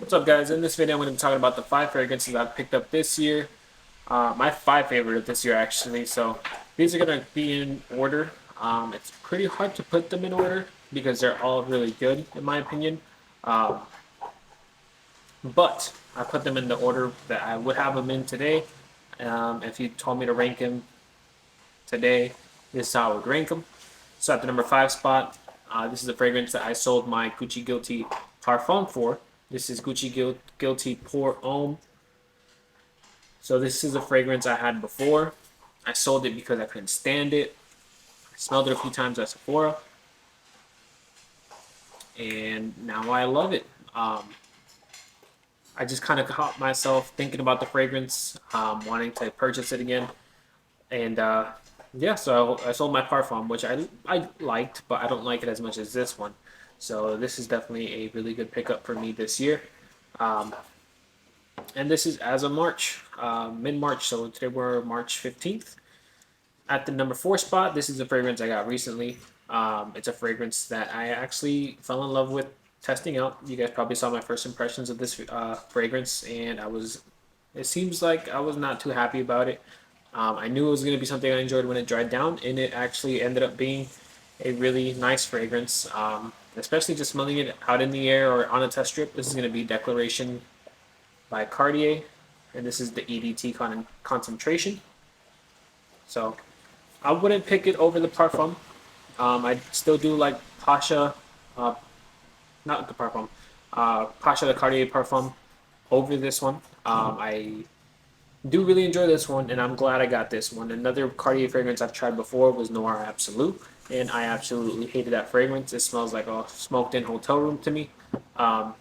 What's up, guys? In this video, I'm going to be talking about the 5 fragrances I've picked up this year. My 5 favorite of this year, actually. So these are going to be in order. It's pretty hard to put them in order because they're all really good, in my opinion. Um, but I put them in the order that I would have them in today. If you told me to rank them today, this is how I would rank them. So at the number 5 spot, this is a fragrance that I sold my Gucci Guilty Parfum for. This is Gucci Guilty Pour Homme. So this is a fragrance I had before. I sold it because I couldn't stand it. I smelled it a few times at Sephora, and now I love it. I just kind of caught myself thinking about the fragrance, wanting to purchase it again, and yeah, so I sold my Parfum, which I liked, but I don't like it as much as this one. So this is definitely a really good pickup for me this year. Um, and this is as of March, mid-March, so today we're March 15th. At the number 4 spot, this is a fragrance I got recently. It's a fragrance that I actually fell in love with testing out. You guys probably saw my first impressions of this fragrance, and it seems like I was not too happy about it. I knew it was going to be something I enjoyed when it dried down, and it actually ended up being a really nice fragrance. Especially just smelling it out in the air or on a test strip. This is going to be Declaration by Cartier, and this is the EDT concentration. So I wouldn't pick it over the Parfum. I still do like Pasha, uh, not the Parfum, Pasha the Cartier Parfum over this one. I do really enjoy this one, and I'm glad I got this one. Another Cartier fragrance I've tried before was Noir Absolute, and I absolutely hated that fragrance. It smells like a smoked-in hotel room to me. Um,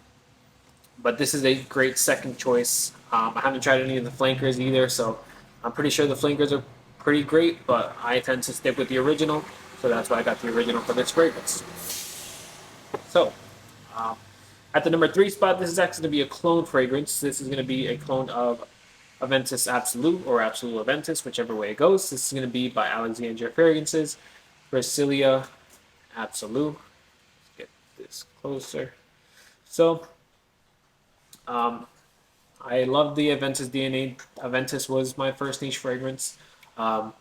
but this is a great second choice. I haven't tried any of the flankers either, so I'm pretty sure the flankers are pretty great, but I tend to stick with the original, so that's why I got the original for this fragrance. So, um, at the number 3 spot, this is actually going to be a clone fragrance. This is going to be a clone of Aventus Absolute or Absolute Aventus, whichever way it goes. This is going to be by Alexandria Fragrances, Brasilia Absolute. Let's get this closer. So, I love the Aventus DNA. Aventus was my first niche fragrance. Um,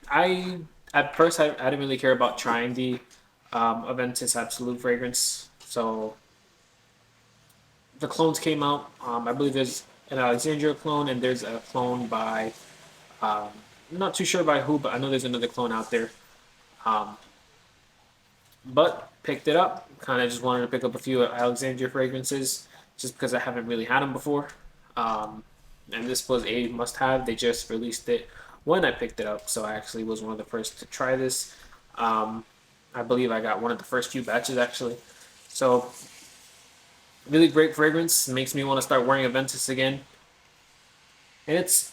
I at first I didn't really care about trying the Aventus Absolute fragrance. So the clones came out. I believe there's an Alexandria clone and there's a clone by um, I'm not too sure by who, but I know there's another clone out there. Um, but picked it up. Kind of just wanted to pick up a few Alexandria fragrances just because I haven't really had them before. Um, and this was a must-have. They just released it when I picked it up, so I actually was one of the first to try this. Um, I believe I got one of the first few batches actually. So really great fragrance. It makes me want to start wearing Aventus again. And it's,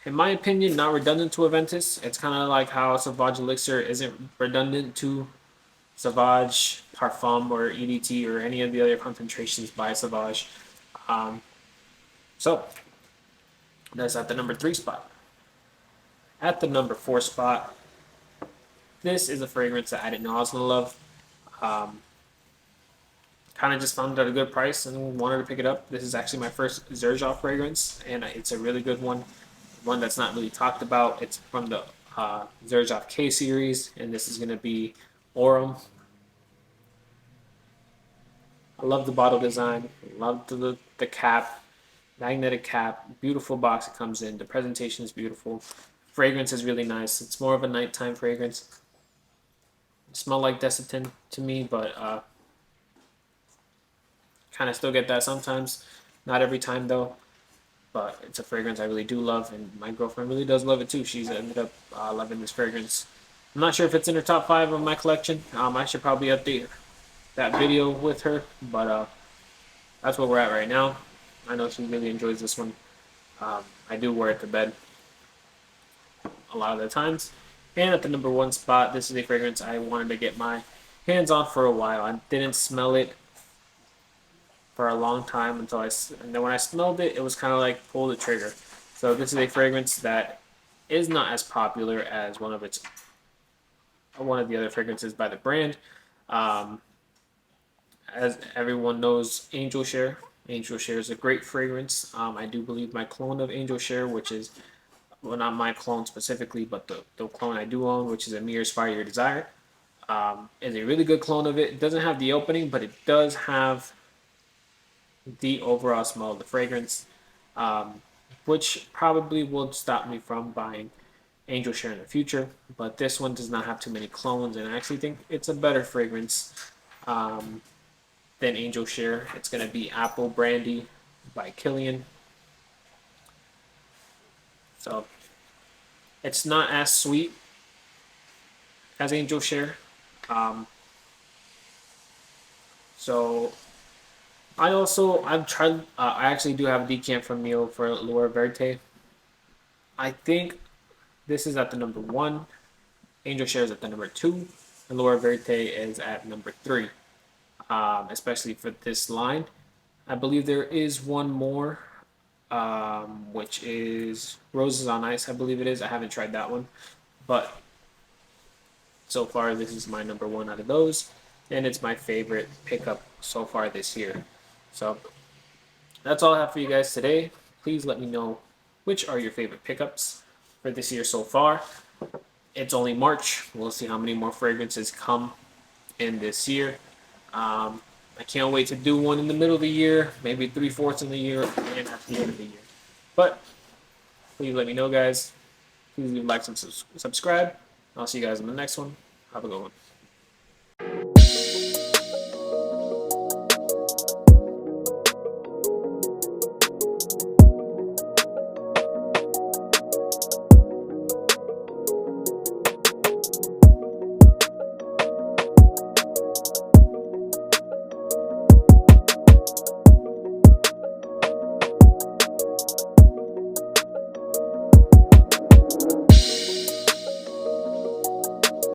in my opinion, not redundant to Aventus. It's kind of like how Sauvage Elixir isn't redundant to Sauvage Parfum or EDT or any of the other concentrations by Sauvage. Um, so that's at the number 3 spot. At the number 4 spot, this is a fragrance that I didn't know I was gonna love. Um, kind of just found it at a good price and wanted to pick it up. This is actually my first Xerjoff fragrance, and it's a really good one that's not really talked about. It's from the Xerjoff K series, and this is gonna be Aurum. I love the bottle design. Love the cap, magnetic cap. Beautiful box it comes in. The presentation is beautiful. Fragrance is really nice. It's more of a nighttime fragrance. It smells like Desitin to me, but kind of still get that sometimes. Not every time though. But it's a fragrance I really do love, and my girlfriend really does love it too. She's ended up loving this fragrance. I'm not sure if it's in her top 5 of my collection. I should probably update that video with her, but that's where we're at right now. I know she really enjoys this one. I do wear it to bed a lot of the times. And at the number 1 spot, this is a fragrance I wanted to get my hands on for a while. I didn't smell it for a long time and then when I smelled it, it was kind of like pull the trigger. So this is a fragrance that is not as popular as one of the other fragrances by the brand. Um, as everyone knows, Angel Share. Angel Share is a great fragrance. I do believe my clone of Angel Share, which is, well, not my clone specifically, but the clone I do own, which is Amir Inspire Your Desire, is a really good clone of it. It doesn't have the opening, but it does have the overall smell of the fragrance, um, which probably will stop me from buying Angel Share in the future. But this one does not have too many clones, and I actually think it's a better fragrance um, than Angel Share. It's going to be Apple Brandy by Kilian. So it's not as sweet as Angel Share. Um, so I've tried. I actually do have a decant from Mio for Laura Verte. I think this is at the number one. Angel Share is at the number two, and Laura Verte is at number three. Especially for this line, I believe there is one more, which is Roses on Ice. I believe it is. I haven't tried that one, but so far this is my number one out of those, and it's my favorite pickup so far this year. So that's all I have for you guys today. Please let me know which are your favorite pickups for this year so far. It's only March. We'll see how many more fragrances come in this year. I can't wait to do one in the middle of the year, maybe 3/4 in the year, and at the end of the year. But please let me know, guys. Please leave a like and subscribe. I'll see you guys in the next one. Have a good one.